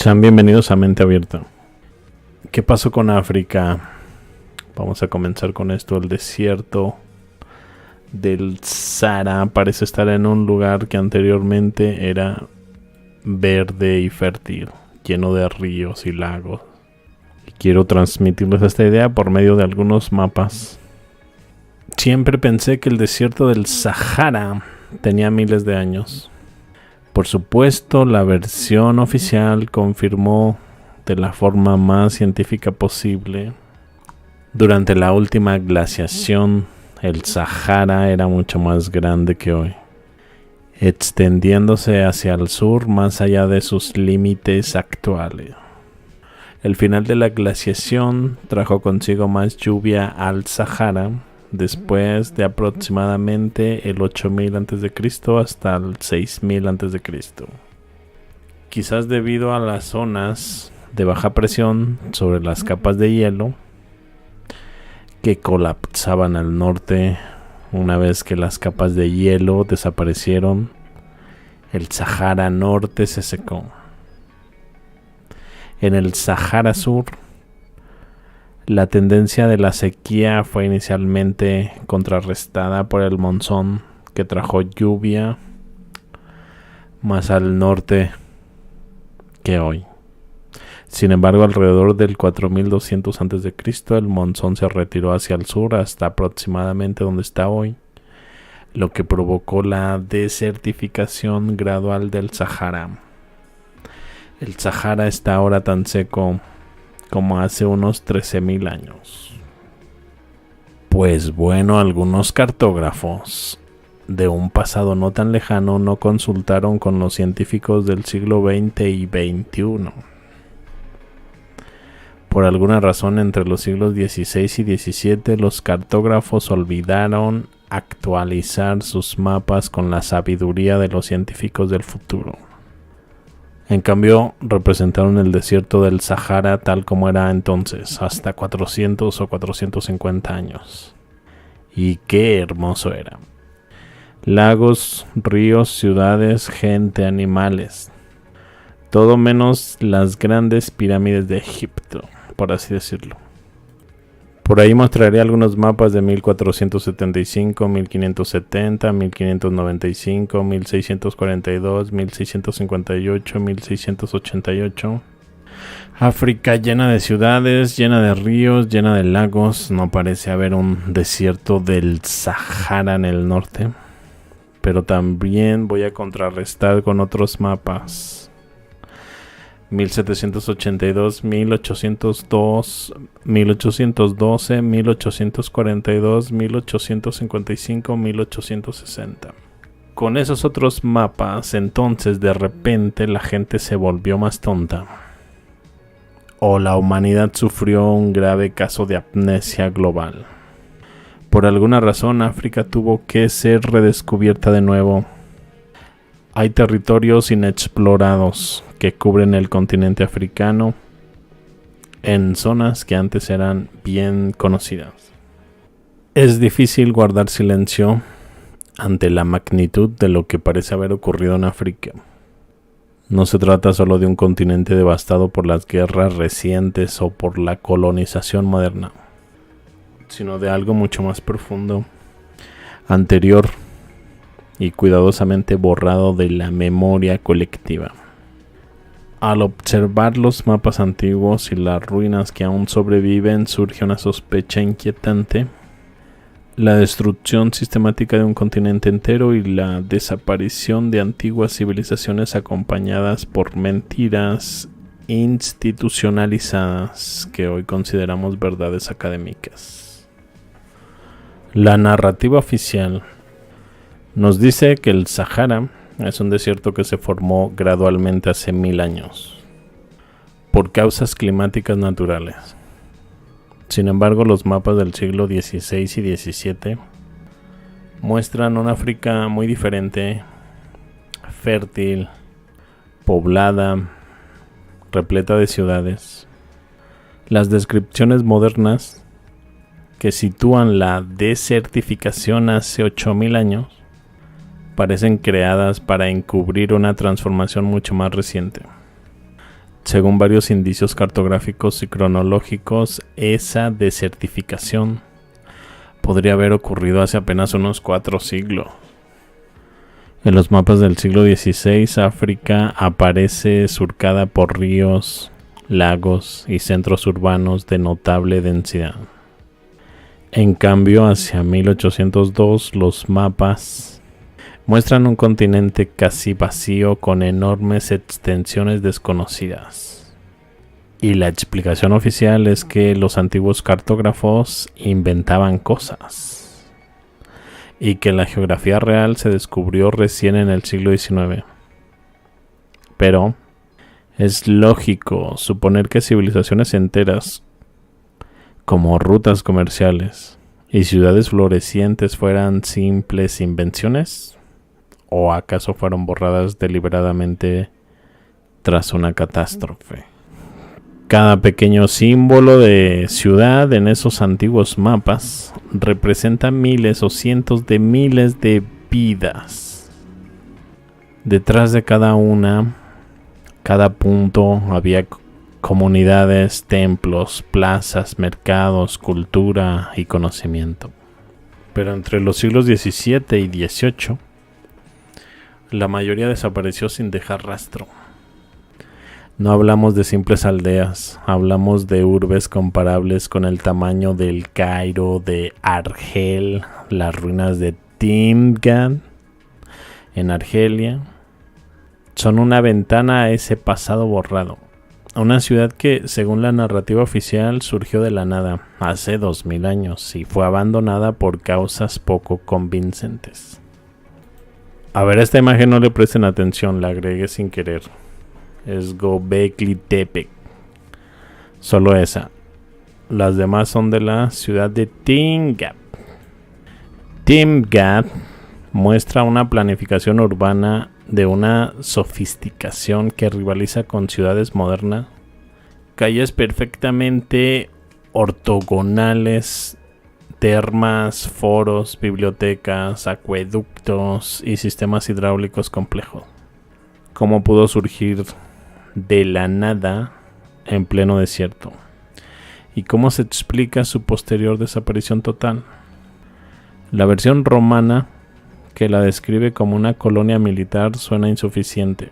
Sean bienvenidos a Mente Abierta. ¿Qué pasó con África? Vamos a comenzar con esto. El desierto del Sahara parece estar en un lugar que anteriormente era verde y fértil, lleno de ríos y lagos. Y quiero transmitirles esta idea por medio de algunos mapas. Siempre pensé que el desierto del Sahara tenía miles de años. Por supuesto, la versión oficial confirmó de la forma más científica posible. Durante la última glaciación, el Sahara era mucho más grande que hoy, extendiéndose hacia el sur más allá de sus límites actuales. El final de la glaciación trajo consigo más lluvia al Sahara después de aproximadamente el 8000 a.C. hasta el 6000 a.C. Quizás debido a las zonas de baja presión sobre las capas de hielo que colapsaban al norte. Una vez que las capas de hielo desaparecieron, el Sahara norte se secó. En el Sahara sur, la tendencia de la sequía fue inicialmente contrarrestada por el monzón, que trajo lluvia más al norte que hoy. Sin embargo, alrededor del 4200 a.C., el monzón se retiró hacia el sur hasta aproximadamente donde está hoy, lo que provocó la desertificación gradual del Sahara. El Sahara está ahora tan seco como hace unos 13.000 años. Pues bueno, algunos cartógrafos de un pasado no tan lejano no consultaron con los científicos del siglo XX y XXI. Por alguna razón, entre los siglos XVI y XVII, los cartógrafos olvidaron actualizar sus mapas con la sabiduría de los científicos del futuro. En cambio, representaron el desierto del Sahara tal como era entonces, hasta 400 o 450 años. Y qué hermoso era. Lagos, ríos, ciudades, gente, animales. Todo menos las grandes pirámides de Egipto, por así decirlo. Por ahí mostraré algunos mapas de 1475, 1570, 1595, 1642, 1658, 1688. África llena de ciudades, llena de ríos, llena de lagos. No parece haber un desierto del Sahara en el norte. Pero también voy a contrarrestar con otros mapas. 1782, 1802, 1812, 1842, 1855, 1860. Con esos otros mapas, entonces de repente la gente se volvió más tonta. O la humanidad sufrió un grave caso de amnesia global. Por alguna razón, África tuvo que ser redescubierta de nuevo. Hay territorios inexplorados que cubren el continente africano en zonas que antes eran bien conocidas. Es difícil guardar silencio ante la magnitud de lo que parece haber ocurrido en África. No se trata solo de un continente devastado por las guerras recientes o por la colonización moderna, sino de algo mucho más profundo, anterior y cuidadosamente borrado de la memoria colectiva. Al observar los mapas antiguos y las ruinas que aún sobreviven, surge una sospecha inquietante. La destrucción sistemática de un continente entero y la desaparición de antiguas civilizaciones acompañadas por mentiras institucionalizadas que hoy consideramos verdades académicas. La narrativa oficial nos dice que el Sahara es un desierto que se formó gradualmente hace 1000 años, por causas climáticas naturales. Sin embargo, los mapas del siglo XVI y XVII muestran una África muy diferente, fértil, poblada, repleta de ciudades. Las descripciones modernas que sitúan la desertificación hace 8000 años parecen creadas para encubrir una transformación mucho más reciente. Según varios indicios cartográficos y cronológicos, esa desertificación podría haber ocurrido hace apenas unos 4 siglos. En los mapas del siglo XVI, África aparece surcada por ríos, lagos y centros urbanos de notable densidad. En cambio, hacia 1802, los mapas muestran un continente casi vacío con enormes extensiones desconocidas. Y la explicación oficial es que los antiguos cartógrafos inventaban cosas y que la geografía real se descubrió recién en el siglo XIX. Pero es lógico suponer que civilizaciones enteras, como rutas comerciales y ciudades florecientes, fueran simples invenciones, ¿o acaso fueron borradas deliberadamente tras una catástrofe? Cada pequeño símbolo de ciudad en esos antiguos mapas representa miles o cientos de miles de vidas. Detrás de cada punto había comunidades, templos, plazas, mercados, cultura y conocimiento. Pero entre los siglos XVII y XVIII, la mayoría desapareció sin dejar rastro. No hablamos de simples aldeas, hablamos de urbes comparables con el tamaño del Cairo, de Argel, las ruinas de Timgad en Argelia. Son una ventana a ese pasado borrado. Una ciudad que, según la narrativa oficial, surgió de la nada hace 2000 años y fue abandonada por causas poco convincentes. A ver, a esta imagen no le presten atención, la agregué sin querer. Es Göbekli Tepe. Solo esa. Las demás son de la ciudad de Timgad. Timgad muestra una planificación urbana de una sofisticación que rivaliza con ciudades modernas. Calles perfectamente ortogonales, termas, foros, bibliotecas, acueductos y sistemas hidráulicos complejos. ¿Cómo pudo surgir de la nada en pleno desierto? ¿Y cómo se explica su posterior desaparición total? La versión romana, que la describe como una colonia militar, suena insuficiente.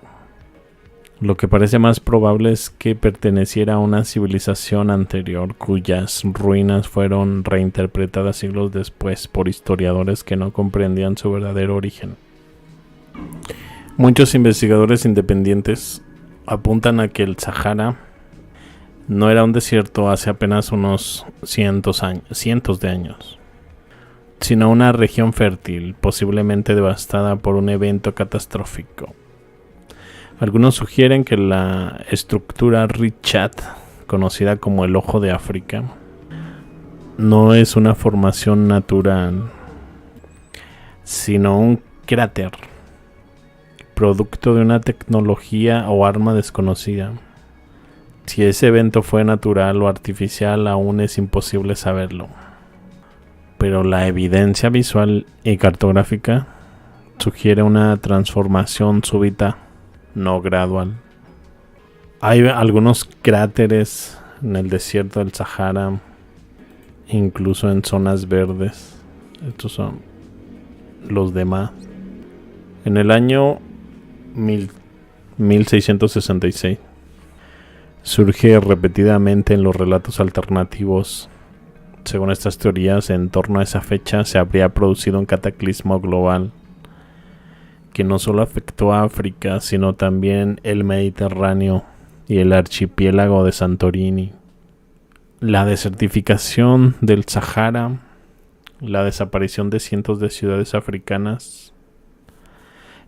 Lo que parece más probable es que perteneciera a una civilización anterior, cuyas ruinas fueron reinterpretadas siglos después por historiadores que no comprendían su verdadero origen. Muchos investigadores independientes apuntan a que el Sahara no era un desierto hace apenas unos cientos de años, sino una región fértil, posiblemente devastada por un evento catastrófico. Algunos sugieren que la estructura Richat, conocida como el Ojo de África, no es una formación natural, sino un cráter, producto de una tecnología o arma desconocida. Si ese evento fue natural o artificial, aún es imposible saberlo. Pero la evidencia visual y cartográfica sugiere una transformación súbita, no gradual. Hay algunos cráteres en el desierto del Sahara, incluso en zonas verdes. Estos son los demás. En el año 1666 surge repetidamente en los relatos alternativos. Según estas teorías, en torno a esa fecha se habría producido un cataclismo global que no solo afectó a África, sino también el Mediterráneo y el archipiélago de Santorini. La desertificación del Sahara, la desaparición de cientos de ciudades africanas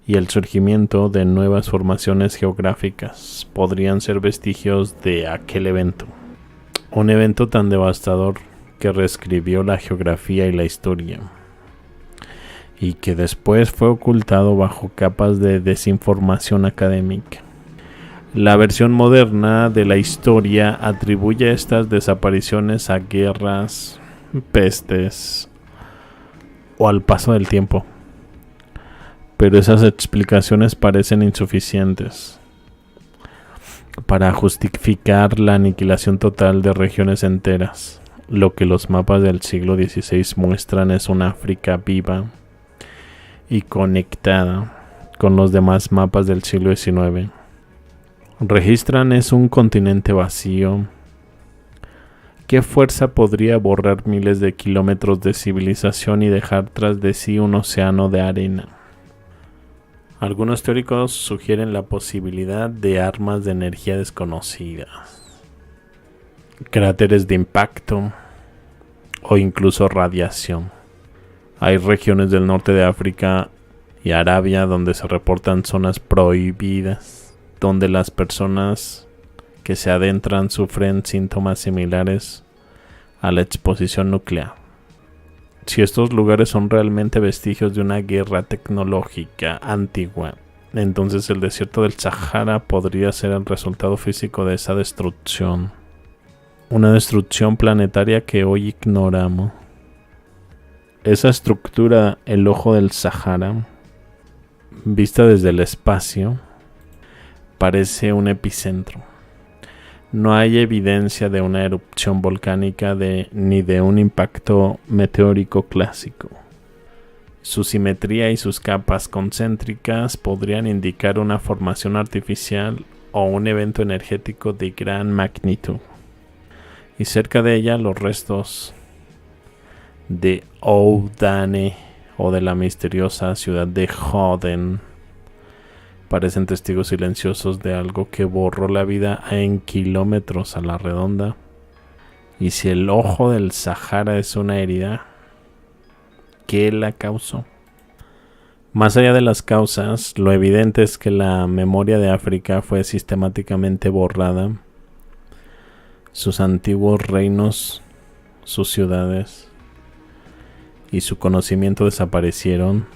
y el surgimiento de nuevas formaciones geográficas podrían ser vestigios de aquel evento. Un evento tan devastador que reescribió la geografía y la historia, y que después fue ocultado bajo capas de desinformación académica. La versión moderna de la historia atribuye estas desapariciones a guerras, pestes o al paso del tiempo, pero esas explicaciones parecen insuficientes. para justificar la aniquilación total de regiones enteras. Lo que los mapas del siglo XVI muestran es una África viva y conectada con los demás mapas del siglo XIX. Registran es un continente vacío. ¿Qué fuerza podría borrar miles de kilómetros de civilización y dejar tras de sí un océano de arena? Algunos teóricos sugieren la posibilidad de armas de energía desconocidas, cráteres de impacto o incluso radiación. Hay regiones del norte de África y Arabia donde se reportan zonas prohibidas, donde las personas que se adentran sufren síntomas similares a la exposición nuclear. Si estos lugares son realmente vestigios de una guerra tecnológica antigua, entonces el desierto del Sahara podría ser el resultado físico de esa destrucción. Una destrucción planetaria que hoy ignoramos. Esa estructura, el ojo del Sahara, vista desde el espacio, parece un epicentro. No hay evidencia de una erupción volcánica ni de un impacto meteórico clásico. Su simetría y sus capas concéntricas podrían indicar una formación artificial o un evento energético de gran magnitud. Y cerca de ella los restos de Oudane o de la misteriosa ciudad de Hoden parecen testigos silenciosos de algo que borró la vida en kilómetros a la redonda. Y si el ojo del Sahara es una herida, ¿qué la causó? Más allá de las causas, lo evidente es que la memoria de África fue sistemáticamente borrada. Sus antiguos reinos, sus ciudades y su conocimiento desaparecieron.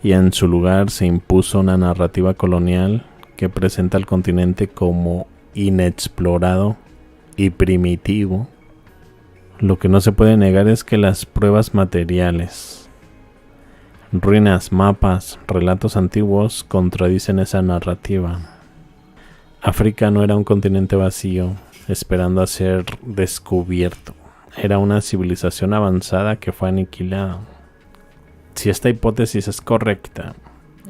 Y en su lugar se impuso una narrativa colonial que presenta al continente como inexplorado y primitivo. Lo que no se puede negar es que las pruebas materiales, ruinas, mapas, relatos antiguos contradicen esa narrativa. África no era un continente vacío, esperando a ser descubierto. Era una civilización avanzada que fue aniquilada. Si esta hipótesis es correcta,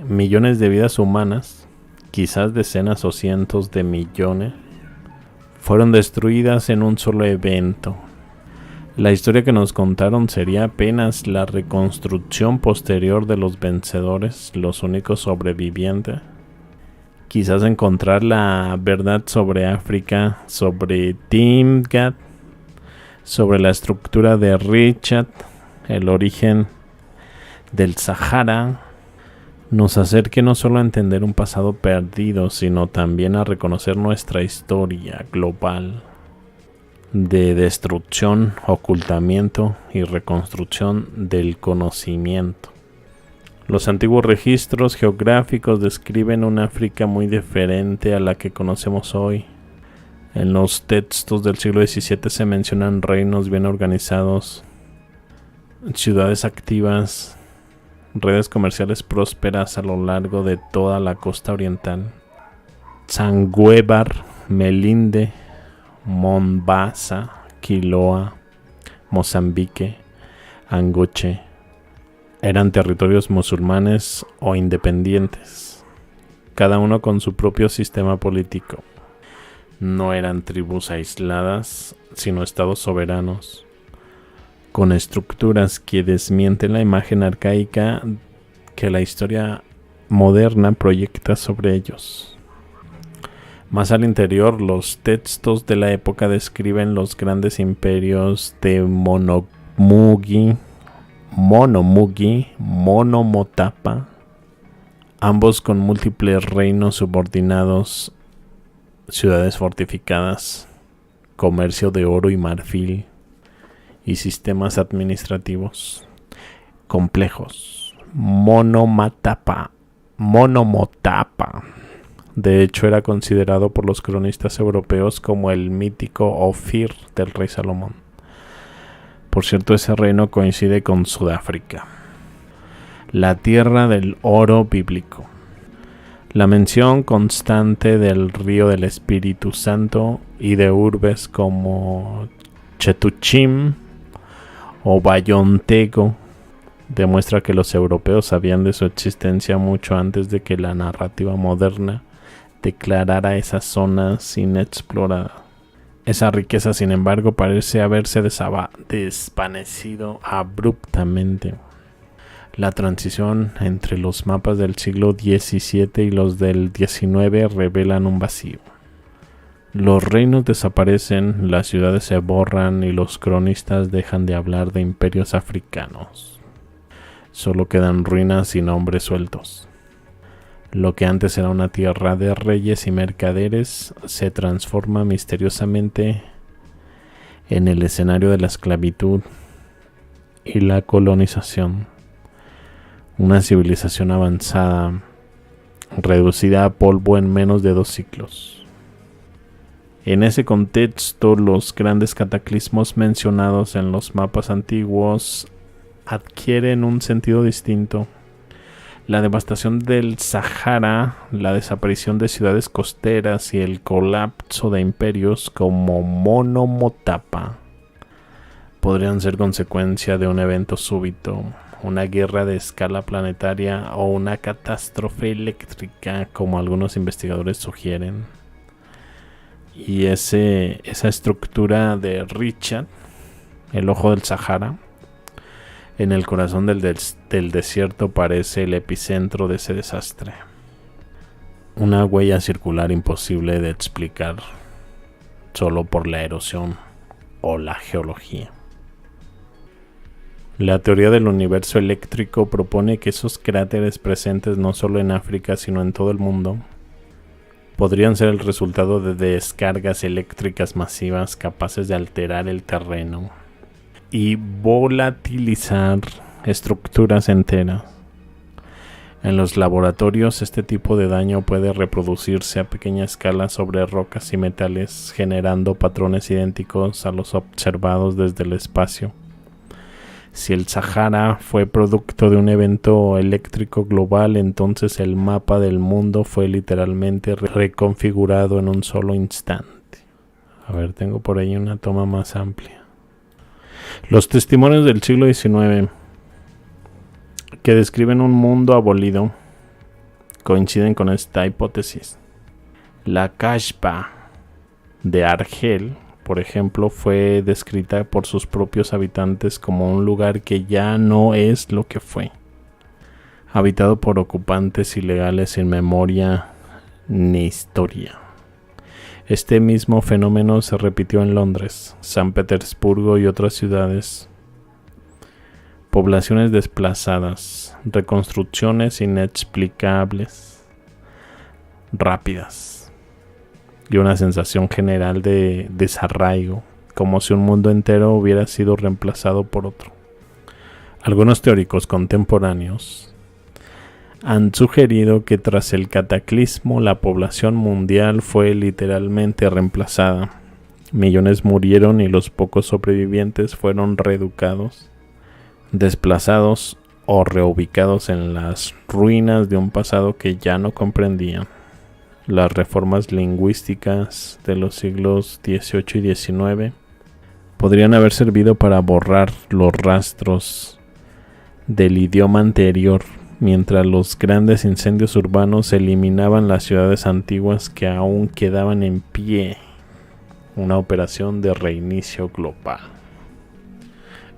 millones de vidas humanas, quizás decenas o cientos de millones, fueron destruidas en un solo evento. La historia que nos contaron sería apenas la reconstrucción posterior de los vencedores, los únicos sobrevivientes. Quizás encontrar la verdad sobre África, sobre Timgad, sobre la estructura de Richat, el origen del Sahara, nos acerque no solo a entender un pasado perdido, sino también a reconocer nuestra historia global de destrucción, ocultamiento y reconstrucción del conocimiento. Los antiguos registros geográficos describen una África muy diferente a la que conocemos hoy. En los textos del siglo XVII se mencionan reinos bien organizados, ciudades activas, redes comerciales prósperas a lo largo de toda la costa oriental. Zanguevar, Melinde, Mombasa, Quiloa, Mozambique, Angoche eran territorios musulmanes o independientes, cada uno con su propio sistema político. No eran tribus aisladas, sino estados soberanos, con estructuras que desmienten la imagen arcaica que la historia moderna proyecta sobre ellos. Más al interior, los textos de la época describen los grandes imperios de Monomotapa, ambos con múltiples reinos subordinados, ciudades fortificadas, comercio de oro y marfil, y sistemas administrativos complejos. Monomotapa, de hecho, era considerado por los cronistas europeos como el mítico Ofir del rey Salomón. Por cierto, ese reino coincide con Sudáfrica, la tierra del oro bíblico. La mención constante del río del Espíritu Santo y de urbes como Chetuchim o Bayontego demuestra que los europeos sabían de su existencia mucho antes de que la narrativa moderna declarara esas zonas inexploradas. Esa riqueza, sin embargo, parece haberse desvanecido abruptamente. La transición entre los mapas del siglo XVII y los del XIX revelan un vacío. Los reinos desaparecen, las ciudades se borran y los cronistas dejan de hablar de imperios africanos. Solo quedan ruinas y nombres sueltos. Lo que antes era una tierra de reyes y mercaderes se transforma misteriosamente en el escenario de la esclavitud y la colonización. Una civilización avanzada, reducida a polvo en menos de 2 siglos. En ese contexto, los grandes cataclismos mencionados en los mapas antiguos adquieren un sentido distinto. La devastación del Sahara, la desaparición de ciudades costeras y el colapso de imperios como Monomotapa podrían ser consecuencia de un evento súbito, una guerra de escala planetaria o una catástrofe eléctrica, como algunos investigadores sugieren. Y esa estructura de Richat, el ojo del Sahara, en el corazón del desierto, parece el epicentro de ese desastre. Una huella circular imposible de explicar solo por la erosión o la geología. La teoría del universo eléctrico propone que esos cráteres presentes no solo en África sino en todo el mundo podrían ser el resultado de descargas eléctricas masivas capaces de alterar el terreno y volatilizar estructuras enteras. En los laboratorios, este tipo de daño puede reproducirse a pequeña escala sobre rocas y metales, generando patrones idénticos a los observados desde el espacio. Si el Sahara fue producto de un evento eléctrico global, entonces el mapa del mundo fue literalmente reconfigurado en un solo instante. A ver, tengo por ahí una toma más amplia. Los testimonios del siglo XIX que describen un mundo abolido coinciden con esta hipótesis. La Kashfa de Argel, por ejemplo, fue descrita por sus propios habitantes como un lugar que ya no es lo que fue, habitado por ocupantes ilegales sin memoria ni historia. Este mismo fenómeno se repitió en Londres, San Petersburgo y otras ciudades. Poblaciones desplazadas, reconstrucciones inexplicables, rápidas, y una sensación general de desarraigo, como si un mundo entero hubiera sido reemplazado por otro. Algunos teóricos contemporáneos han sugerido que tras el cataclismo la población mundial fue literalmente reemplazada. Millones murieron y los pocos sobrevivientes fueron reeducados, desplazados o reubicados en las ruinas de un pasado que ya no comprendían. Las reformas lingüísticas de los siglos XVIII y XIX podrían haber servido para borrar los rastros del idioma anterior, mientras los grandes incendios urbanos eliminaban las ciudades antiguas que aún quedaban en pie. Una operación de reinicio global.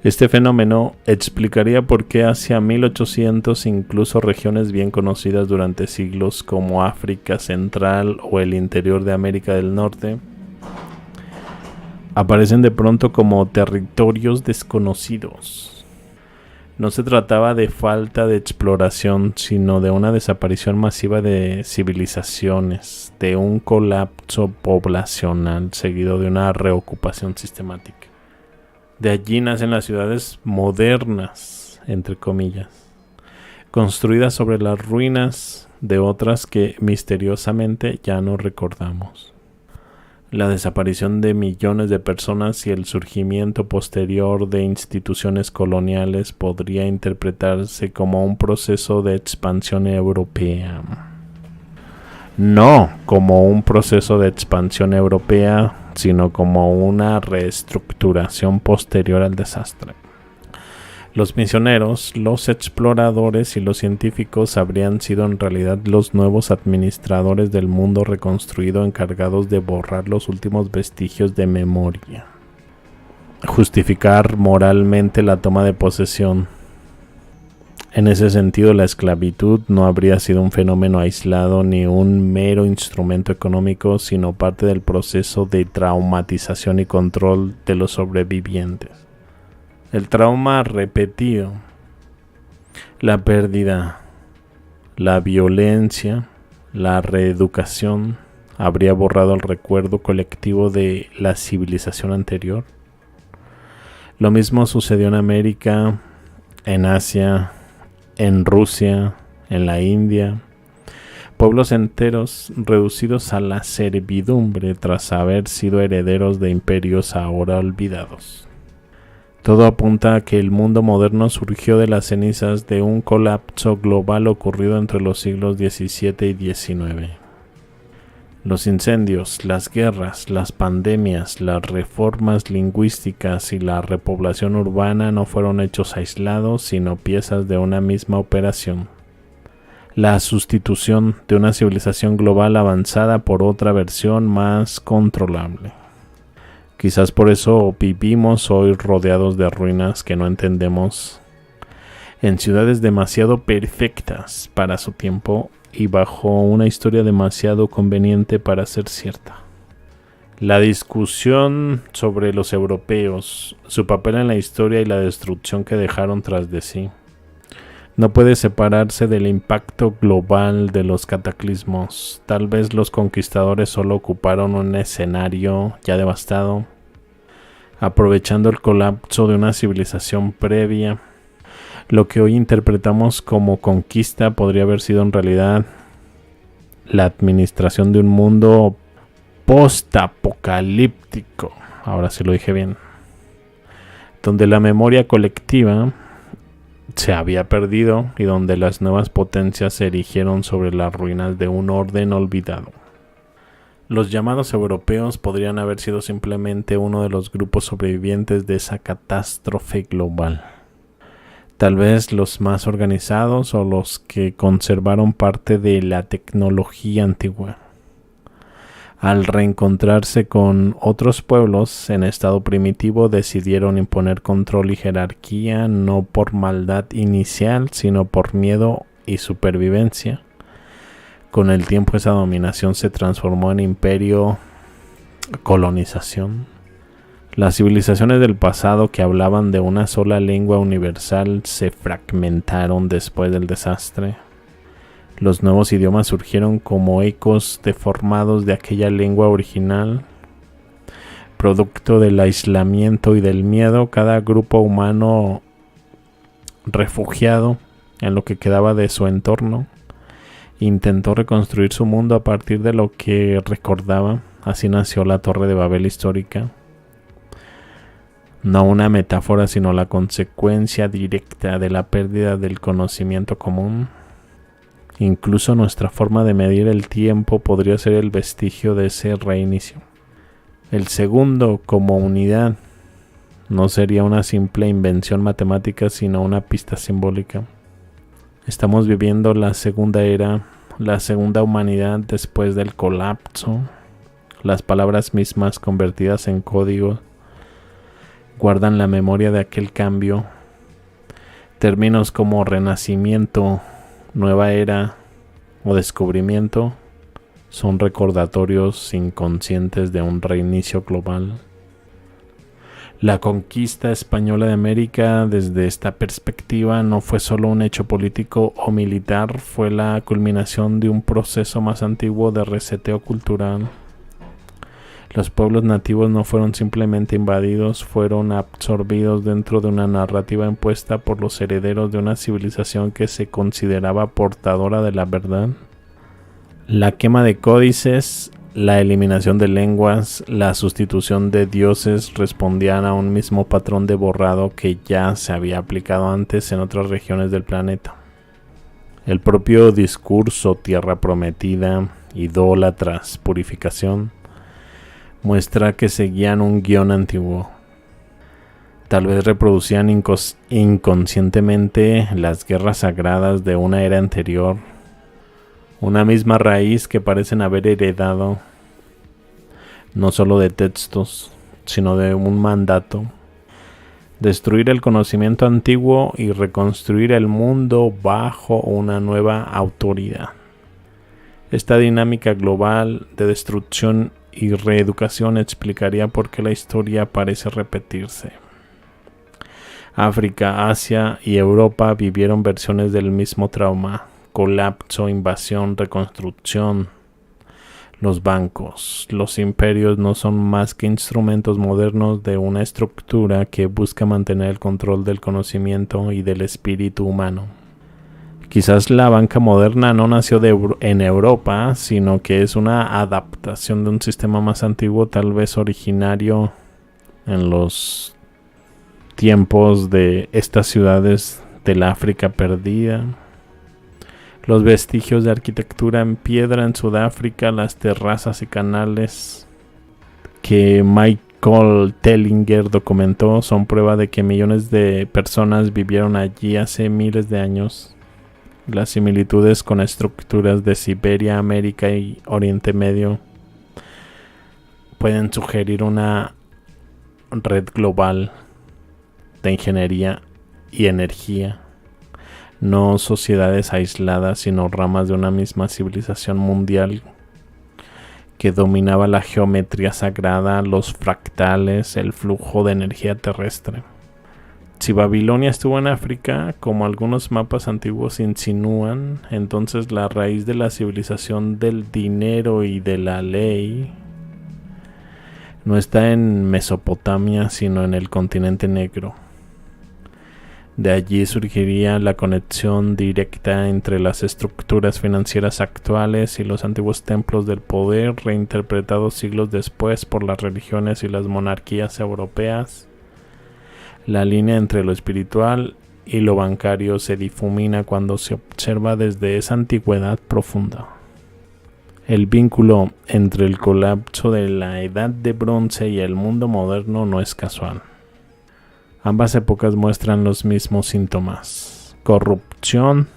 Este fenómeno explicaría por qué hacia 1800 incluso regiones bien conocidas durante siglos como África Central o el interior de América del Norte aparecen de pronto como territorios desconocidos. No se trataba de falta de exploración, sino de una desaparición masiva de civilizaciones, de un colapso poblacional seguido de una reocupación sistemática. De allí nacen las ciudades modernas, entre comillas, construidas sobre las ruinas de otras que misteriosamente ya no recordamos. La desaparición de millones de personas y el surgimiento posterior de instituciones coloniales podría interpretarse como un proceso de expansión europea. no como un proceso de expansión europea, sino como una reestructuración posterior al desastre. Los misioneros, los exploradores y los científicos habrían sido en realidad los nuevos administradores del mundo reconstruido, encargados de borrar los últimos vestigios de memoria. Justificar moralmente la toma de posesión. En ese sentido, la esclavitud no habría sido un fenómeno aislado ni un mero instrumento económico, sino parte del proceso de traumatización y control de los sobrevivientes. El trauma repetido, la pérdida, la violencia, la reeducación habría borrado el recuerdo colectivo de la civilización anterior. Lo mismo sucedió en América, en Asia, en Rusia, en la India. Pueblos enteros reducidos a la servidumbre tras haber sido herederos de imperios ahora olvidados. Todo apunta a que el mundo moderno surgió de las cenizas de un colapso global ocurrido entre los siglos XVII y XIX. Los incendios, las guerras, las pandemias, las reformas lingüísticas y la repoblación urbana no fueron hechos aislados, sino piezas de una misma operación. La sustitución de una civilización global avanzada por otra versión más controlable. Quizás por eso vivimos hoy rodeados de ruinas que no entendemos, en ciudades demasiado perfectas para su tiempo y bajo una historia demasiado conveniente para ser cierta. La discusión sobre los europeos, su papel en la historia y la destrucción que dejaron tras de sí, no puede separarse del impacto global de los cataclismos. Tal vez los conquistadores solo ocuparon un escenario ya devastado, aprovechando el colapso de una civilización previa. Lo que hoy interpretamos como conquista podría haber sido en realidad la administración de un mundo post-apocalíptico, ahora sí lo dije bien, donde la memoria colectiva se había perdido y donde las nuevas potencias se erigieron sobre las ruinas de un orden olvidado. Los llamados europeos podrían haber sido simplemente uno de los grupos sobrevivientes de esa catástrofe global. Tal vez los más organizados o los que conservaron parte de la tecnología antigua. Al reencontrarse con otros pueblos en estado primitivo, decidieron imponer control y jerarquía no por maldad inicial, sino por miedo y supervivencia. Con el tiempo esa dominación se transformó en imperio, colonización. Las civilizaciones del pasado que hablaban de una sola lengua universal se fragmentaron después del desastre. Los nuevos idiomas surgieron como ecos deformados de aquella lengua original. Producto del aislamiento y del miedo, cada grupo humano refugiado en lo que quedaba de su entorno intentó reconstruir su mundo a partir de lo que recordaba. Así nació la Torre de Babel histórica. No una metáfora, sino la consecuencia directa de la pérdida del conocimiento común. Incluso nuestra forma de medir el tiempo podría ser el vestigio de ese reinicio. El segundo, como unidad, no sería una simple invención matemática, sino una pista simbólica. Estamos viviendo la segunda era, la segunda humanidad después del colapso. Las palabras mismas convertidas en código guardan la memoria de aquel cambio. Términos como renacimiento, nueva era o descubrimiento son recordatorios inconscientes de un reinicio global. La conquista española de América, desde esta perspectiva, no fue solo un hecho político o militar, fue la culminación de un proceso más antiguo de reseteo cultural. Los pueblos nativos no fueron simplemente invadidos, fueron absorbidos dentro de una narrativa impuesta por los herederos de una civilización que se consideraba portadora de la verdad. La quema de códices, la eliminación de lenguas, la sustitución de dioses respondían a un mismo patrón de borrado que ya se había aplicado antes en otras regiones del planeta. El propio discurso Tierra Prometida idólatras, purificación, muestra que seguían un guión antiguo. Tal vez reproducían inconscientemente las guerras sagradas de una era anterior, una misma raíz que parecen haber heredado no solo de textos, sino de un mandato: destruir el conocimiento antiguo y reconstruir el mundo bajo una nueva autoridad. Esta dinámica global de destrucción y reeducación explicaría por qué la historia parece repetirse. África, Asia y Europa vivieron versiones del mismo trauma: colapso, invasión, reconstrucción. Los bancos, los imperios no son más que instrumentos modernos de una estructura que busca mantener el control del conocimiento y del espíritu humano. Quizás la banca moderna no nació en Europa, sino que es una adaptación de un sistema más antiguo, tal vez originario en los tiempos de estas ciudades del África perdida. Los vestigios de arquitectura en piedra en Sudáfrica, las terrazas y canales que Michael Tellinger documentó, son prueba de que millones de personas vivieron allí hace miles de años. Las similitudes con estructuras de Siberia, América y Oriente Medio pueden sugerir una red global de ingeniería y energía. No sociedades aisladas, sino ramas de una misma civilización mundial que dominaba la geometría sagrada, los fractales, el flujo de energía terrestre. Si Babilonia estuvo en África, como algunos mapas antiguos insinúan, entonces la raíz de la civilización del dinero y de la ley no está en Mesopotamia, sino en el continente negro. De allí surgiría la conexión directa entre las estructuras financieras actuales y los antiguos templos del poder, reinterpretados siglos después por las religiones y las monarquías europeas. La línea entre lo espiritual y lo bancario se difumina cuando se observa desde esa antigüedad profunda. El vínculo entre el colapso de la Edad de Bronce y el mundo moderno no es casual. Ambas épocas muestran los mismos síntomas: corrupción,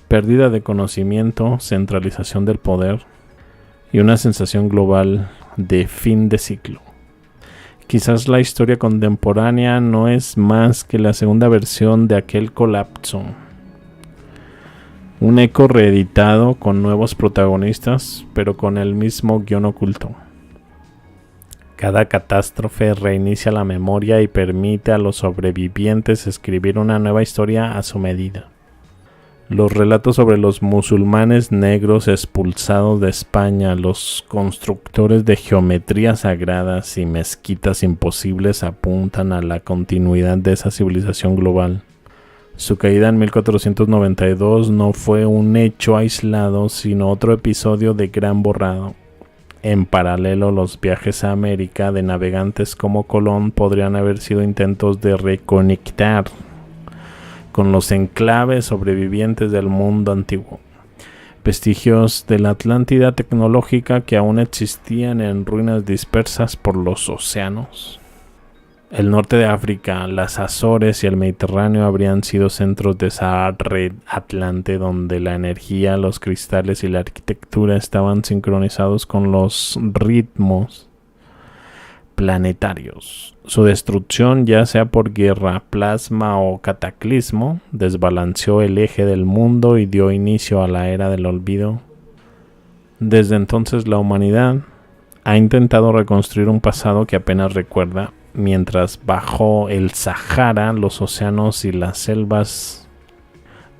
pérdida de conocimiento, centralización del poder y una sensación global de fin de ciclo. Quizás la historia contemporánea no es más que la segunda versión de aquel colapso, un eco reeditado con nuevos protagonistas, pero con el mismo guión oculto. Cada catástrofe reinicia la memoria y permite a los sobrevivientes escribir una nueva historia a su medida. Los relatos sobre los musulmanes negros expulsados de España, los constructores de geometrías sagradas y mezquitas imposibles apuntan a la continuidad de esa civilización global. Su caída en 1492 no fue un hecho aislado, sino otro episodio de gran borrado. En paralelo, los viajes a América de navegantes como Colón podrían haber sido intentos de reconectar con los enclaves sobrevivientes del mundo antiguo, vestigios de la Atlántida tecnológica que aún existían en ruinas dispersas por los océanos. El norte de África, las Azores y el Mediterráneo habrían sido centros de esa red atlante donde la energía, los cristales y la arquitectura estaban sincronizados con los ritmos planetarios. Su destrucción, ya sea por guerra, plasma o cataclismo, desbalanceó el eje del mundo y dio inicio a la era del olvido. Desde entonces la humanidad ha intentado reconstruir un pasado que apenas recuerda, mientras bajo el Sahara, los océanos y las selvas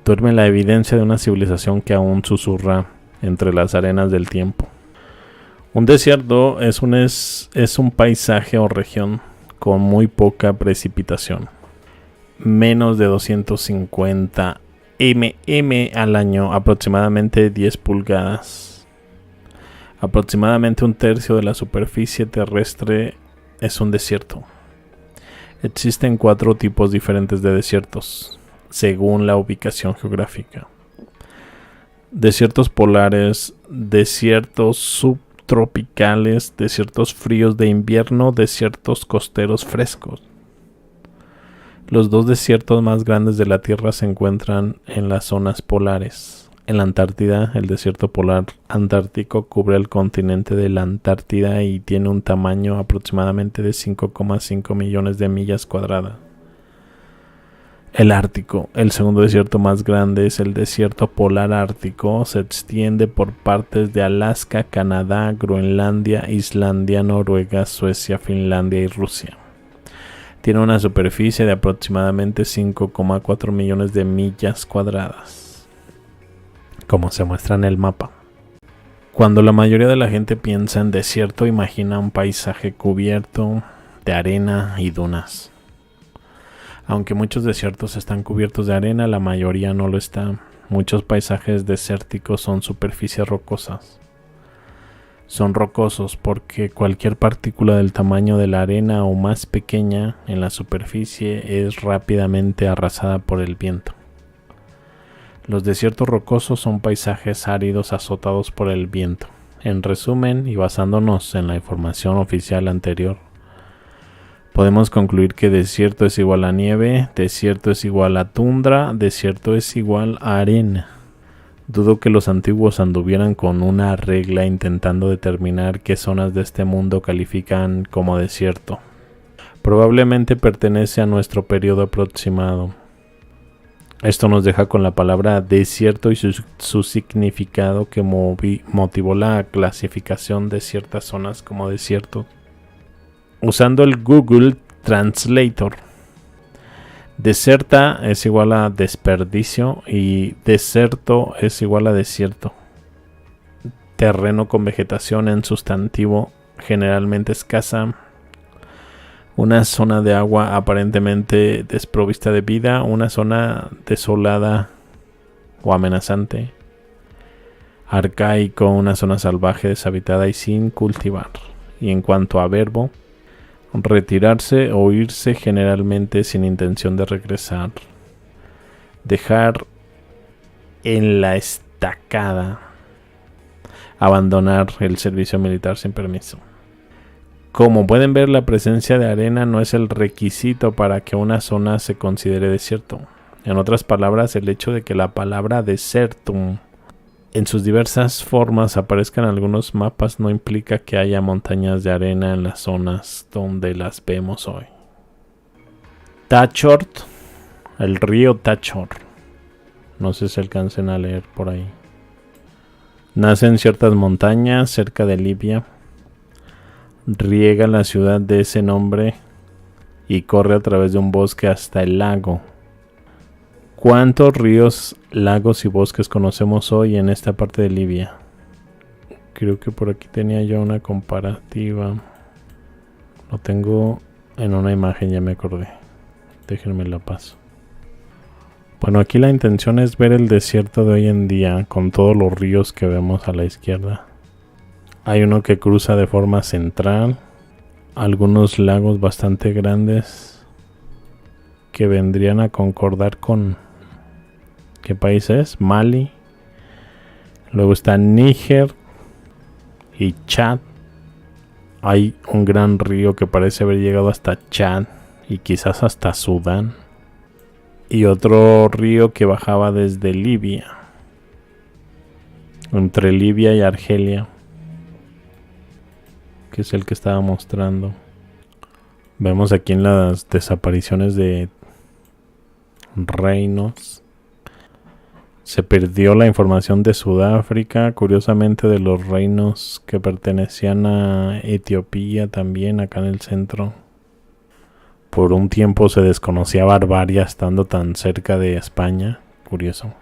duerme la evidencia de una civilización que aún susurra entre las arenas del tiempo. Un desierto es un paisaje o región con muy poca precipitación, menos de 250 mm al año, aproximadamente 10 pulgadas. Aproximadamente un tercio de la superficie terrestre es un desierto. Existen 4 tipos diferentes de desiertos, según la ubicación geográfica: desiertos polares, desiertos subtropicales, desiertos fríos de invierno, desiertos costeros frescos. Los dos desiertos más grandes de la Tierra se encuentran en las zonas polares. En la Antártida, el desierto polar antártico cubre el continente de la Antártida y tiene un tamaño aproximadamente de 5,5 millones de millas cuadradas. El Ártico, el segundo desierto más grande, es el desierto polar ártico. Se extiende por partes de Alaska, Canadá, Groenlandia, Islandia, Noruega, Suecia, Finlandia y Rusia. Tiene una superficie de aproximadamente 5,4 millones de millas cuadradas, como se muestra en el mapa. Cuando la mayoría de la gente piensa en desierto, imagina un paisaje cubierto de arena y dunas. Aunque muchos desiertos están cubiertos de arena, la mayoría no lo está. Muchos paisajes desérticos son superficies rocosas. Son rocosos porque cualquier partícula del tamaño de la arena o más pequeña en la superficie es rápidamente arrasada por el viento. Los desiertos rocosos son paisajes áridos azotados por el viento. En resumen, y basándonos en la información oficial anterior, podemos concluir que desierto es igual a nieve, desierto es igual a tundra, desierto es igual a arena. Dudo que los antiguos anduvieran con una regla intentando determinar qué zonas de este mundo califican como desierto. Probablemente pertenece a nuestro periodo aproximado. Esto nos deja con la palabra desierto y su significado que motivó la clasificación de ciertas zonas como desierto. Usando el Google Translator, deserta es igual a desperdicio y deserto es igual a desierto. Terreno con vegetación en sustantivo generalmente escasa. Una zona de agua aparentemente desprovista de vida. Una zona desolada o amenazante. Arcaico, una zona salvaje, deshabitada y sin cultivar. Y en cuanto a verbo, retirarse o irse generalmente sin intención de regresar. Dejar en la estacada. Abandonar el servicio militar sin permiso. Como pueden ver, la presencia de arena no es el requisito para que una zona se considere desierto. En otras palabras, el hecho de que la palabra desertum en sus diversas formas aparezcan en algunos mapas no implica que haya montañas de arena en las zonas donde las vemos hoy. Tachord, el río Tachord, no sé si alcancen a leer por ahí. Nace en ciertas montañas cerca de Libia, riega la ciudad de ese nombre y corre a través de un bosque hasta el lago. ¿Cuántos ríos, lagos y bosques conocemos hoy en esta parte de Libia? Creo que por aquí tenía yo una comparativa. Lo tengo en una imagen, ya me acordé. Déjenme la paso. Bueno, aquí la intención es ver el desierto de hoy en día con todos los ríos que vemos a la izquierda. Hay uno que cruza de forma central. Algunos lagos bastante grandes que vendrían a concordar con... ¿Qué país es? Mali. Luego está Níger y Chad. Hay un gran río que parece haber llegado hasta Chad y quizás hasta Sudán. Y otro río que bajaba desde Libia. Entre Libia y Argelia. Que es el que estaba mostrando. Vemos aquí en las desapariciones de reinos. Se perdió la información de Sudáfrica, curiosamente de los reinos que pertenecían a Etiopía también, acá en el centro. Por un tiempo se desconocía Barbaria estando tan cerca de España, curioso.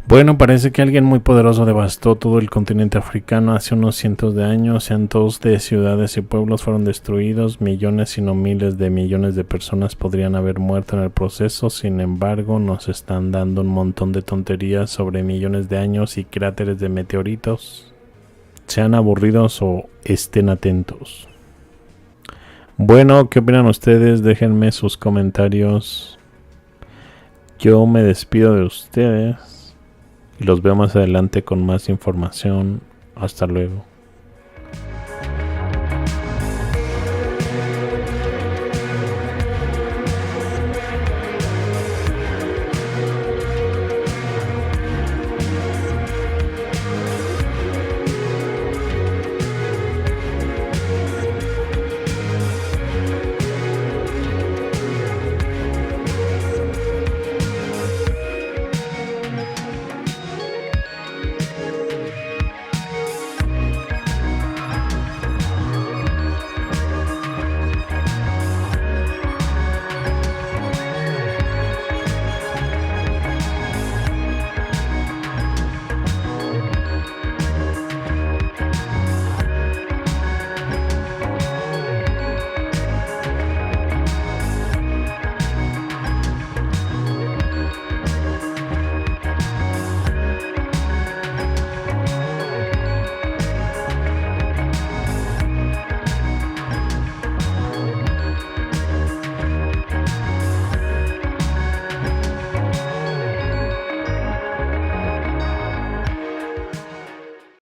Bueno, parece que alguien muy poderoso devastó todo el continente africano hace unos cientos de años. Cientos de ciudades y pueblos fueron destruidos, millones si no miles de millones de personas podrían haber muerto en el proceso. Sin embargo, nos están dando un montón de tonterías sobre millones de años y cráteres de meteoritos. Sean aburridos o estén atentos. Bueno, ¿qué opinan ustedes? Déjenme sus comentarios. Yo me despido de ustedes. y los veo más adelante con más información. Hasta luego.